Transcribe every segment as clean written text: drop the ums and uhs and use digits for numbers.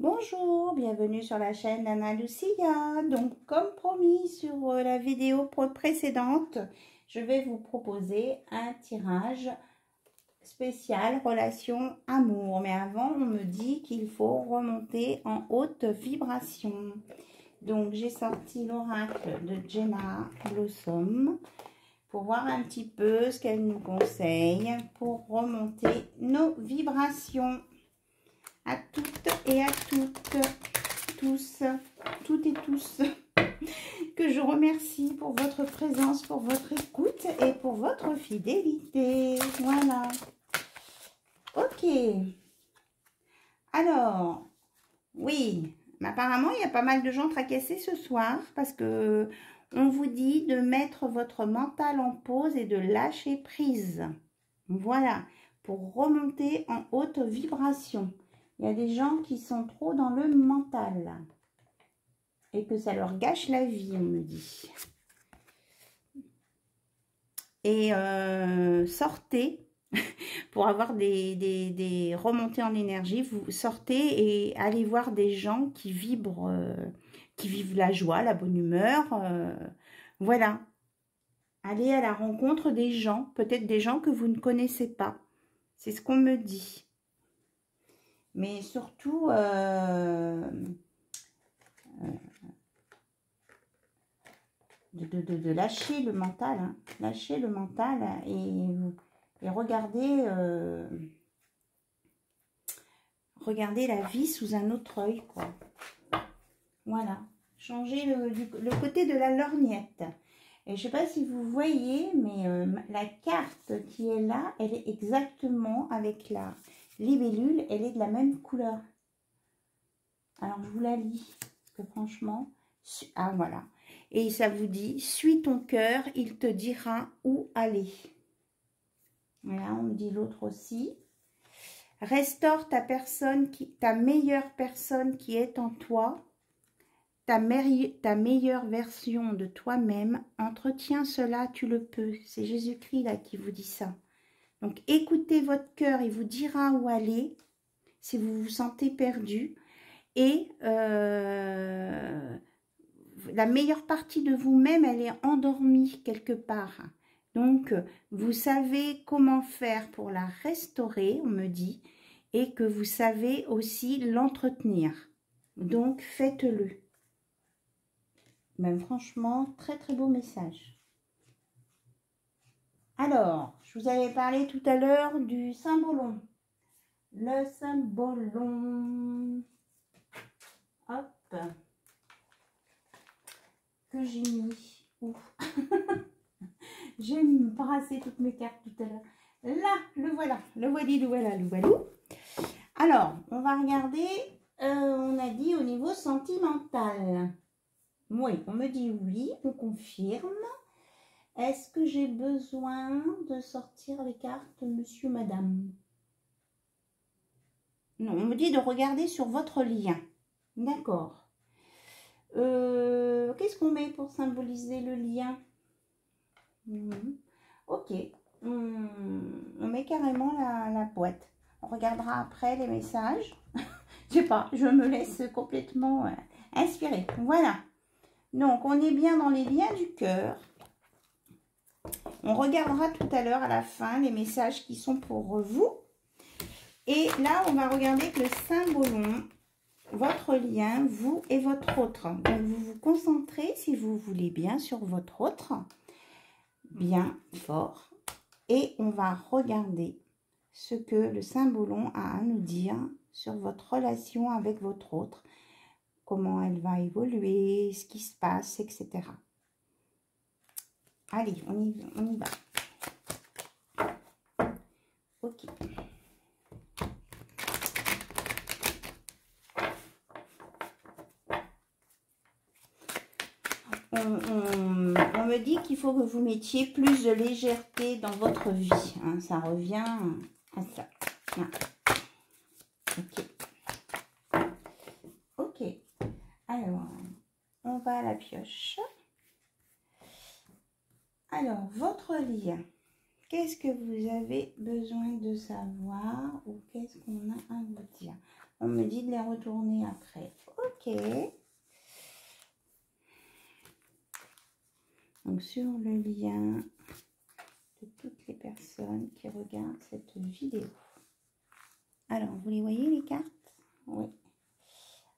Bonjour, bienvenue sur la chaîne d'Anna Lucia. Donc, comme promis sur la vidéo précédente, je vais vous proposer un tirage spécial relation amour. Mais avant, on me dit qu'il faut remonter en haute vibration. Donc, j'ai sorti l'oracle de Jenna Blossom pour voir un petit peu ce qu'elle nous conseille pour remonter nos vibrations. À toutes et à toutes et tous, que je remercie pour votre présence, pour votre écoute et pour votre fidélité. Voilà. Ok. Alors, oui, apparemment, il y a pas mal de gens tracassés ce soir parce que on vous dit de mettre votre mental en pause et de lâcher prise. Voilà, pour remonter en haute vibration. Il y a des gens qui sont trop dans le mental et que ça leur gâche la vie, on me dit. Et sortez pour avoir des remontées en énergie. Vous sortez et allez voir des gens qui vibrent, qui vivent la joie, la bonne humeur. Voilà. Allez à la rencontre des gens, peut-être des gens que vous ne connaissez pas. C'est ce qu'on me dit. Mais surtout, de lâcher le mental, hein. Lâcher le mental et regarder, regarder la vie sous un autre œil, quoi. Voilà, changer le côté de la lorgnette. Et je sais pas si vous voyez, mais la carte qui est là, elle est exactement avec la libellule, elle est de la même couleur. Alors, je vous la lis, parce que franchement... Ah, voilà. Et ça vous dit, suis ton cœur, il te dira où aller. Voilà, on me dit l'autre aussi. Restaure ta personne, ta meilleure personne qui est en toi. Ta meilleure version de toi-même. Entretiens cela, tu le peux. C'est Jésus-Christ là qui vous dit ça. Donc, écoutez votre cœur, il vous dira où aller si vous vous sentez perdu. Et la meilleure partie de vous-même, elle est endormie quelque part. Donc, vous savez comment faire pour la restaurer, on me dit, et que vous savez aussi l'entretenir. Donc, faites-le. Même franchement, très très beau message. Alors, je vous avais parlé tout à l'heure du symbolon. Le symbolon. Hop. Que j'ai mis. J'ai brassé toutes mes cartes tout à l'heure. Là, le voilà. Le voili, le voilà, le voilou. Alors, on va regarder. On a dit au niveau sentimental. Oui, on me dit oui, on confirme. Est-ce que j'ai besoin de sortir les cartes monsieur, madame? Non, on me dit de regarder sur votre lien. D'accord. Qu'est-ce qu'on met pour symboliser le lien? Ok. On met carrément la boîte. On regardera après les messages. Je sais pas, je me laisse complètement inspirer. Voilà. Donc, on est bien dans les liens du cœur. On regardera tout à l'heure à la fin les messages qui sont pour vous. Et là, on va regarder que le symbolon, votre lien, vous et votre autre. Donc, vous vous concentrez, si vous voulez bien, sur votre autre. Bien fort. Et on va regarder ce que le symbolon a à nous dire sur votre relation avec votre autre. Comment elle va évoluer, ce qui se passe, etc. Allez, on y va. Ok. On me dit qu'il faut que vous mettiez plus de légèreté dans votre vie. Hein, ça revient à ça. Ah. Ok. Ok. Alors, on va à la pioche. Alors, votre lien. Qu'est-ce que vous avez besoin de savoir ou qu'est-ce qu'on a à vous dire? On me dit de les retourner après. Ok. Donc, sur le lien de toutes les personnes qui regardent cette vidéo. Alors, vous les voyez, les cartes? Oui.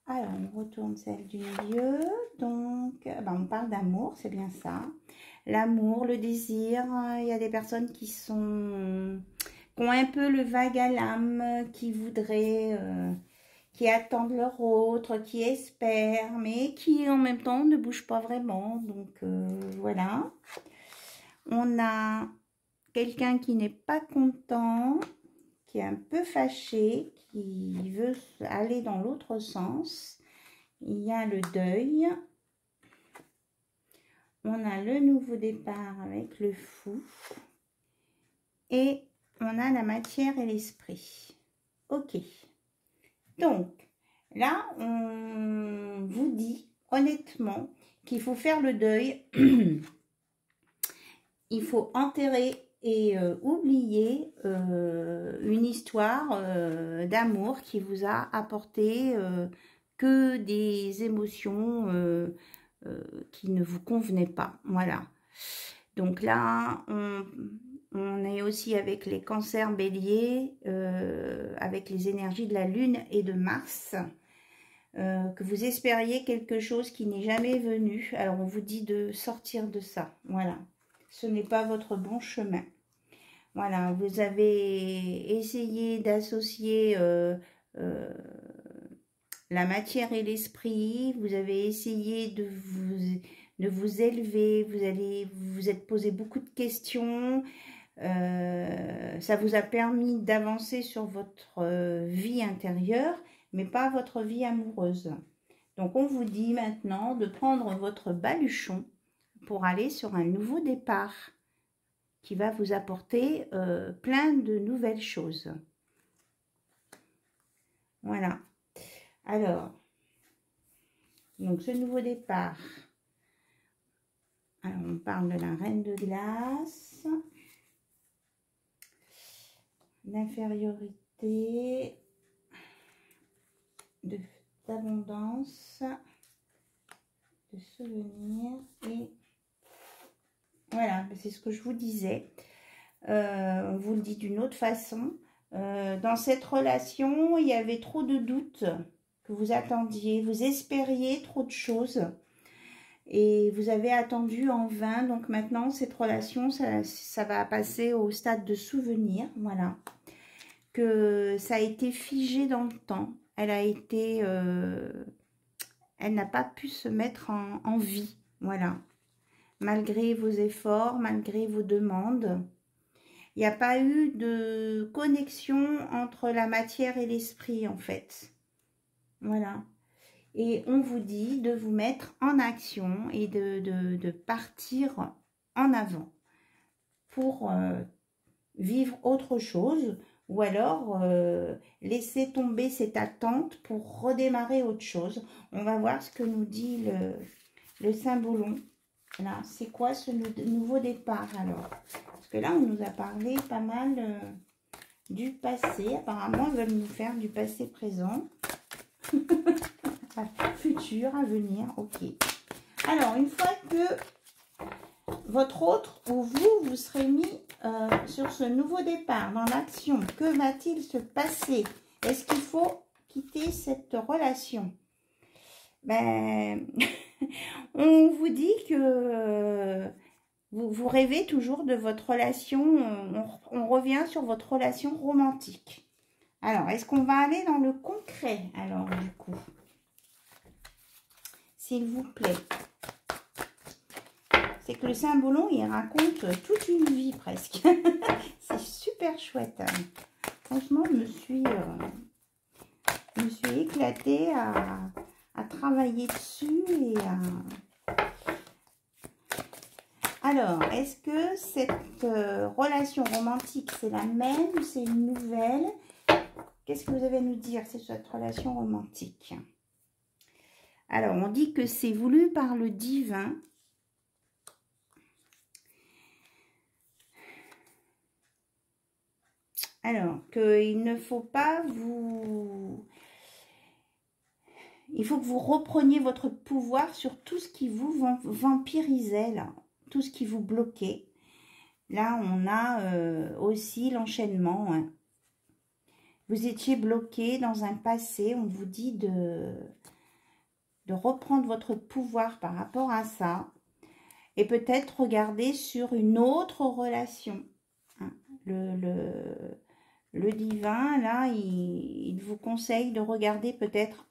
Alors, on retourne celle du milieu. Donc, on parle d'amour, c'est bien ça. L'amour, le désir. Il y a des personnes qui ont un peu le vague à l'âme, qui voudraient, qui attendent leur autre, qui espèrent, mais qui en même temps ne bougent pas vraiment. Donc, voilà. On a quelqu'un qui n'est pas content, qui est un peu fâché, qui veut aller dans l'autre sens. Il y a le deuil. On a le nouveau départ avec le fou. Et on a la matière et l'esprit. Ok. Donc, là, on vous dit honnêtement qu'il faut faire le deuil. Il faut enterrer et oublier une histoire d'amour qui vous a apporté que des émotions qui ne vous convenaient pas. Voilà. Donc là, on est aussi avec les cancers béliers, avec les énergies de la Lune et de Mars, que vous espériez quelque chose qui n'est jamais venu. Alors, on vous dit de sortir de ça. Voilà. Ce n'est pas votre bon chemin. Voilà, vous avez essayé d'associer la matière et l'esprit. Vous avez essayé de vous élever. Vous êtes posé beaucoup de questions. Ça vous a permis d'avancer sur votre vie intérieure, mais pas votre vie amoureuse. Donc, on vous dit maintenant de prendre votre baluchon pour aller sur un nouveau départ qui va vous apporter plein de nouvelles choses. Voilà. Alors, donc ce nouveau départ. Alors, on parle de la reine de glace, d'infériorité, d'abondance, de souvenirs et voilà, c'est ce que je vous disais. On vous le dit d'une autre façon. Dans cette relation, il y avait trop de doutes que vous attendiez. Vous espériez trop de choses et vous avez attendu en vain. Donc maintenant, cette relation, ça va passer au stade de souvenir. Voilà. Que ça a été figé dans le temps. Elle a été... elle n'a pas pu se mettre en vie. Voilà. Malgré vos efforts, malgré vos demandes. Il n'y a pas eu de connexion entre la matière et l'esprit, en fait. Voilà. Et on vous dit de vous mettre en action et de partir en avant pour vivre autre chose. Ou alors, laisser tomber cette attente pour redémarrer autre chose. On va voir ce que nous dit le symbolon. Là, c'est quoi ce nouveau départ alors? Parce que là, on nous a parlé pas mal du passé. Apparemment, ils veulent nous faire du passé présent. Futur, à venir. Ok. Alors, une fois que votre autre ou vous serez mis sur ce nouveau départ dans l'action, que va-t-il se passer? Est-ce qu'il faut quitter cette relation? Ben, on vous dit que vous rêvez toujours de votre relation, on revient sur votre relation romantique. Alors, est-ce qu'on va aller dans le concret, alors, du coup? S'il vous plaît. C'est que le symbolon, il raconte toute une vie, presque. C'est super chouette. Franchement, je me suis éclatée à travailler dessus et Alors, est-ce que cette relation romantique, c'est la même ou c'est une nouvelle? Qu'est-ce que vous avez à nous dire, c'est cette relation romantique? Alors, on dit que c'est voulu par le divin. Alors, qu'il ne faut pas vous Il faut que vous repreniez votre pouvoir sur tout ce qui vous vampirisait, là. Tout ce qui vous bloquait. Là, on a aussi l'enchaînement. Hein. Vous étiez bloqué dans un passé. On vous dit de reprendre votre pouvoir par rapport à ça. Et peut-être regarder sur une autre relation. Hein. Le divin, là, il vous conseille de regarder peut-être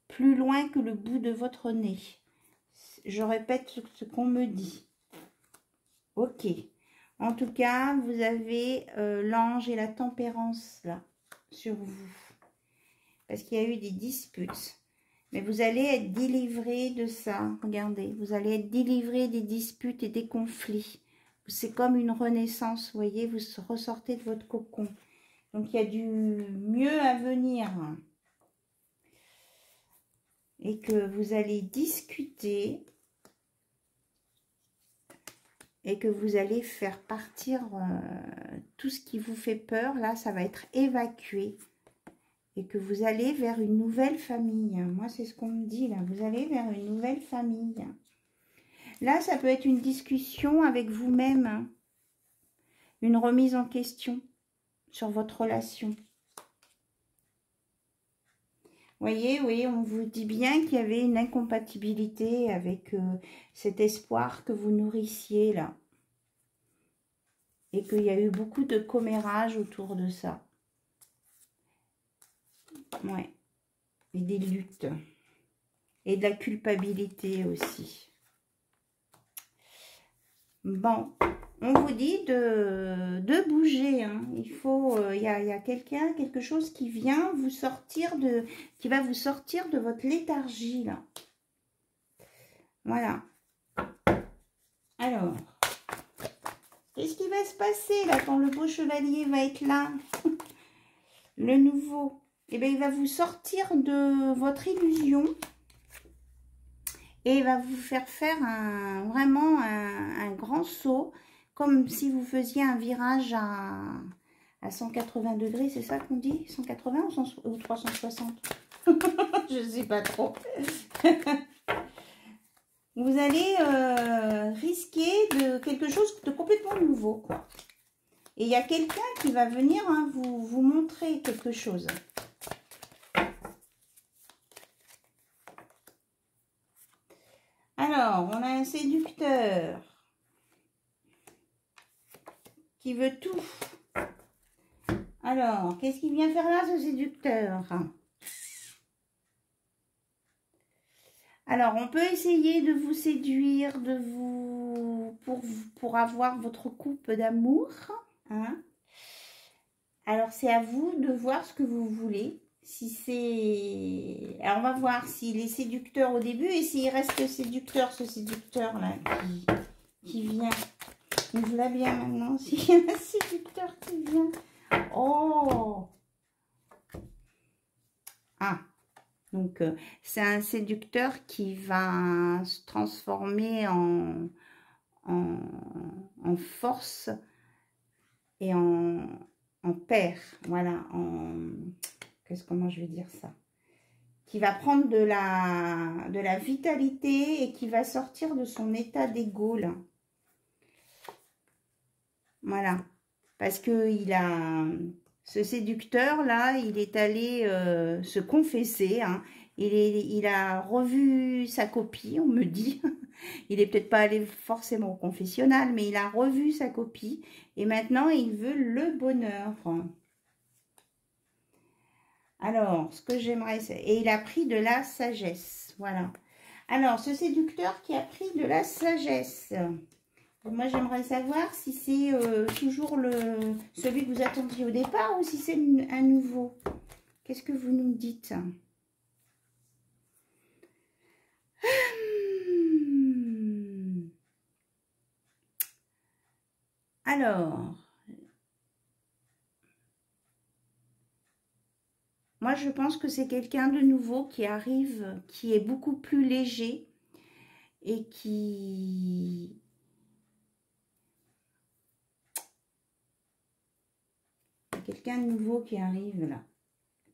plus loin que le bout de votre nez. Je répète ce qu'on me dit. Ok. En tout cas, vous avez l'ange et la tempérance là sur vous. Parce qu'il y a eu des disputes. Mais vous allez être délivré de ça. Regardez, vous allez être délivré des disputes et des conflits. C'est comme une renaissance, vous voyez, vous ressortez de votre cocon. Donc, il y a du mieux à venir. Et que vous allez discuter. Et que vous allez faire partir tout ce qui vous fait peur. Là, ça va être évacué. Et que vous allez vers une nouvelle famille. Moi, c'est ce qu'on me dit, là. Vous allez vers une nouvelle famille. Là, ça peut être une discussion avec vous-même. Hein. Une remise en question sur votre relation. Voyez, oui, on vous dit bien qu'il y avait une incompatibilité avec cet espoir que vous nourrissiez, là. Et qu'il y a eu beaucoup de commérage autour de ça. Ouais. Et des luttes. Et de la culpabilité aussi. Bon, on vous dit de bouger. Hein. Il faut, il y a quelque chose qui vient vous sortir qui va vous sortir de votre léthargie là. Voilà. Alors, qu'est-ce qui va se passer là quand le beau chevalier va être là? Le nouveau. Eh bien, il va vous sortir de votre illusion. Et il va vous faire vraiment un grand saut, comme si vous faisiez un virage à 180 degrés, c'est ça qu'on dit? 180 ou 360? Je ne sais pas trop. Vous allez risquer de quelque chose de complètement nouveau, quoi. Et il y a quelqu'un qui va venir hein, vous montrer quelque chose. Alors, on a un séducteur qui veut tout. Alors, qu'est-ce qu'il vient faire là, ce séducteur? Alors, on peut essayer de vous séduire, pour avoir votre coupe d'amour. Hein? Alors, c'est à vous de voir ce que vous voulez. Si c'est... Alors, on va voir s'il est séducteur au début et s'il reste séducteur, ce séducteur-là qui vient. Ouvre-la bien maintenant. S'il y a un séducteur qui vient. Oh! Ah! Donc, c'est un séducteur qui va se transformer en force et en père. Voilà, comment je vais dire ça? Qui va prendre de la vitalité et qui va sortir de son état d'ego, là. Voilà. Parce que ce séducteur-là, il est allé se confesser. Hein. Il a revu sa copie, on me dit. Il n'est peut-être pas allé forcément au confessionnal, mais il a revu sa copie. Et maintenant, il veut le bonheur. Alors, ce que j'aimerais, c'est... Et il a pris de la sagesse. Voilà. Alors, ce séducteur qui a pris de la sagesse... Moi, j'aimerais savoir si c'est toujours celui que vous attendiez au départ ou si c'est un nouveau. Qu'est-ce que vous nous dites? Alors, moi, je pense que c'est quelqu'un de nouveau qui arrive, qui est beaucoup plus léger et qui... Quelqu'un de nouveau qui arrive là,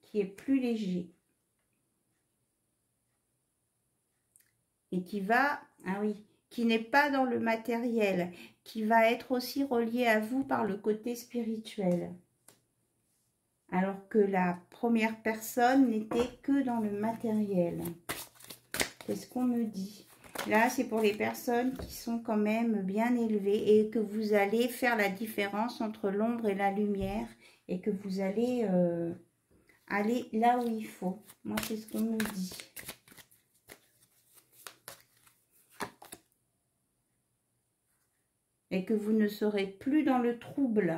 qui est plus léger. et qui va, ah oui, qui n'est pas dans le matériel, qui va être aussi relié à vous par le côté spirituel. Alors que la première personne n'était que dans le matériel. C'est ce qu'on me dit. Là, c'est pour les personnes qui sont quand même bien élevées et que vous allez faire la différence entre l'ombre et la lumière et que vous allez aller là où il faut. Moi, c'est ce qu'on me dit. Et que vous ne serez plus dans le trouble,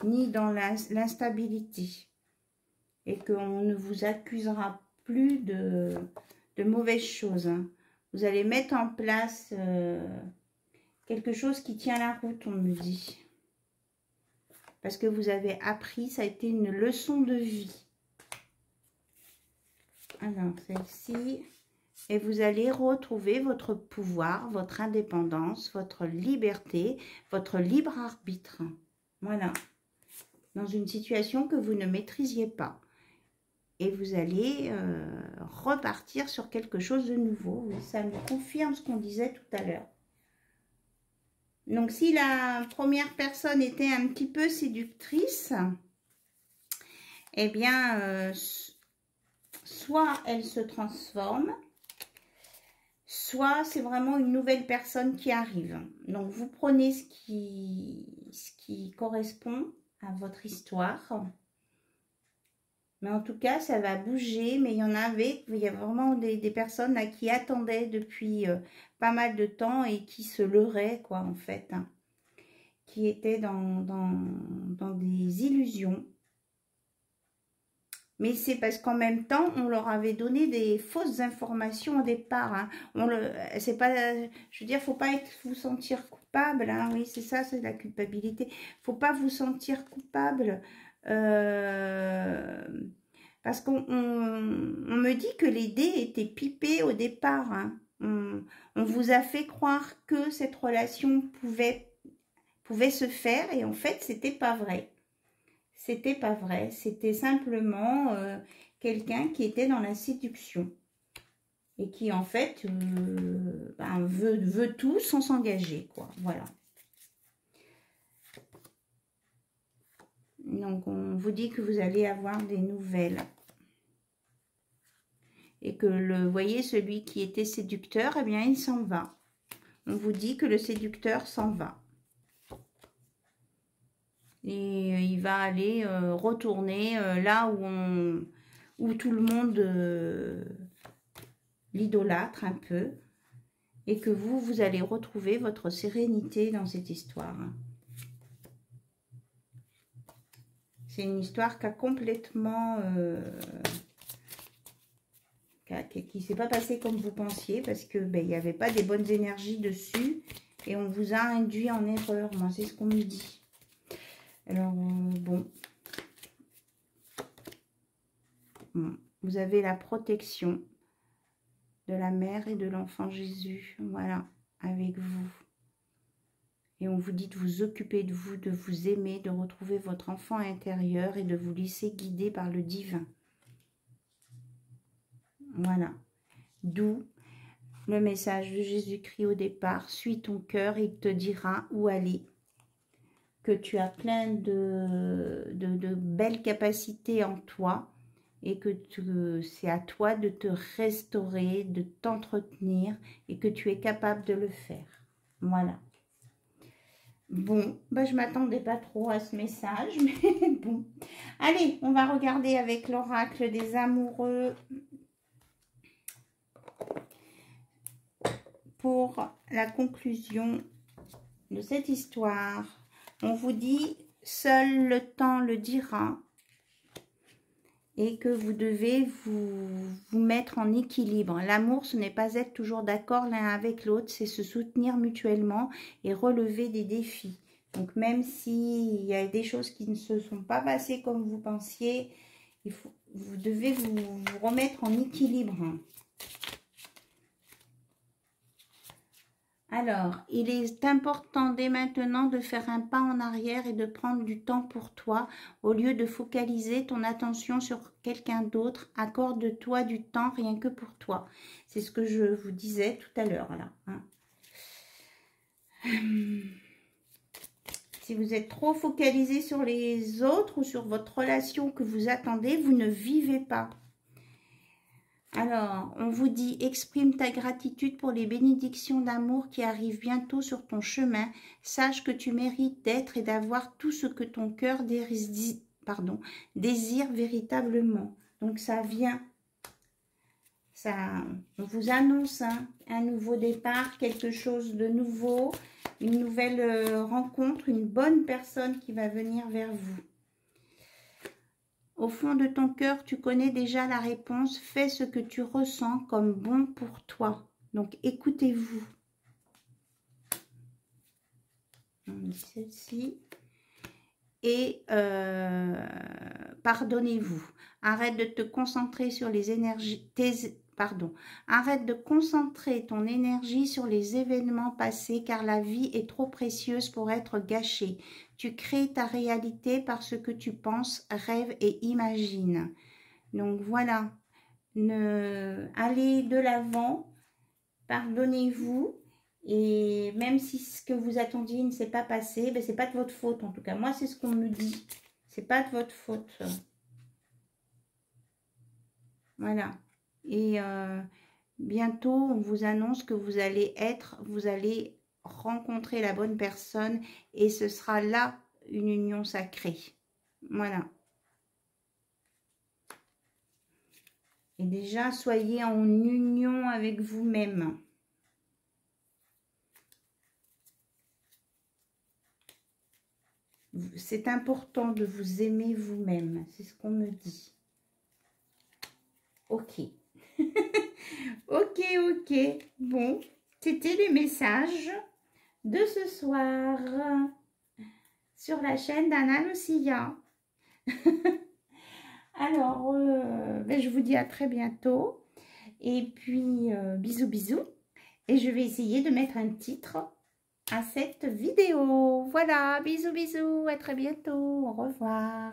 ni dans l'instabilité. Et qu'on ne vous accusera plus de mauvaises choses. Hein. Vous allez mettre en place quelque chose qui tient la route, on me dit. Parce que vous avez appris, ça a été une leçon de vie. Alors, celle-ci. Et vous allez retrouver votre pouvoir, votre indépendance, votre liberté, votre libre arbitre. Voilà. Dans une situation que vous ne maîtrisiez pas. Et vous allez repartir sur quelque chose de nouveau. Oui, ça me confirme ce qu'on disait tout à l'heure. Donc, si la première personne était un petit peu séductrice, eh bien, soit elle se transforme, soit c'est vraiment une nouvelle personne qui arrive. Donc, vous prenez ce qui correspond à votre histoire. Mais en tout cas, ça va bouger. Mais il y a vraiment des personnes là qui attendaient depuis pas mal de temps et qui se leurraient, quoi, en fait. Hein, qui étaient dans des illusions. Mais c'est parce qu'en même temps, on leur avait donné des fausses informations au départ. Hein. C'est pas, je veux dire, faut pas vous sentir coupable. Hein. Oui, c'est ça, c'est la culpabilité. Faut pas vous sentir coupable. Parce qu'on me dit que les dés étaient pipés au départ. Hein. On vous a fait croire que cette relation pouvait se faire et en fait, c'était pas vrai. C'était pas vrai. C'était simplement quelqu'un qui était dans la séduction et qui en fait veut tout sans s'engager, quoi. Voilà. Donc, on vous dit que vous allez avoir des nouvelles. Et que, vous voyez, celui qui était séducteur, eh bien, il s'en va. On vous dit que le séducteur s'en va. Et il va aller retourner là où tout le monde l'idolâtre un peu. Et que vous allez retrouver votre sérénité dans cette histoire. C'est une histoire qui a complètement... qui ne s'est pas passée comme vous pensiez parce que il n'y avait pas des bonnes énergies dessus et on vous a induit en erreur. Moi, c'est ce qu'on me dit. Alors, bon. Vous avez la protection de la mère et de l'enfant Jésus. Voilà, avec vous. Et on vous dit de vous occuper de vous aimer, de retrouver votre enfant intérieur et de vous laisser guider par le divin. Voilà. D'où le message de Jésus-Christ au départ. Suis ton cœur, il te dira où aller. Que tu as plein de belles capacités en toi et que c'est à toi de te restaurer, de t'entretenir et que tu es capable de le faire. Voilà. Bon, je ne m'attendais pas trop à ce message, mais bon. Allez, on va regarder avec l'oracle des amoureux pour la conclusion de cette histoire. On vous dit, seul le temps le dira et que vous devez vous mettre en équilibre. L'amour, ce n'est pas être toujours d'accord l'un avec l'autre, c'est se soutenir mutuellement et relever des défis. Donc, même s'il y a des choses qui ne se sont pas passées comme vous pensiez, vous devez vous remettre en équilibre. Alors, il est important dès maintenant de faire un pas en arrière et de prendre du temps pour toi au lieu de focaliser ton attention sur quelqu'un d'autre. Accorde-toi du temps rien que pour toi. C'est ce que je vous disais tout à l'heure là. Hein. Si vous êtes trop focalisé sur les autres ou sur votre relation que vous attendez, vous ne vivez pas. Alors, on vous dit, exprime ta gratitude pour les bénédictions d'amour qui arrivent bientôt sur ton chemin. Sache que tu mérites d'être et d'avoir tout ce que ton cœur désire véritablement. Donc, ça vient. Ça, on vous annonce un nouveau départ, quelque chose de nouveau, une nouvelle rencontre, une bonne personne qui va venir vers vous. Au fond de ton cœur, tu connais déjà la réponse. Fais ce que tu ressens comme bon pour toi. Donc, écoutez-vous. Celle-ci. Et pardonnez-vous. Arrête de te concentrer sur les énergies... Arrête de concentrer ton énergie sur les événements passés car la vie est trop précieuse pour être gâchée. Tu crées ta réalité par ce que tu penses, rêves et imagines. Donc voilà, allez de l'avant, pardonnez-vous. Et même si ce que vous attendiez ne s'est pas passé, ben c'est pas de votre faute en tout cas. Moi, c'est ce qu'on me dit. C'est pas de votre faute. Voilà. Et bientôt, on vous annonce que vous allez rencontrer la bonne personne et ce sera là une union sacrée. Voilà. Et déjà, soyez en union avec vous-même. C'est important de vous aimer vous-même. C'est ce qu'on me dit. Ok. Ok. Bon, c'était les messages de ce soir sur la chaîne d'Anna Lucia. Alors, ben, je vous dis à très bientôt. Et puis, bisous. Et je vais essayer de mettre un titre à cette vidéo. Voilà, bisous, à très bientôt. Au revoir.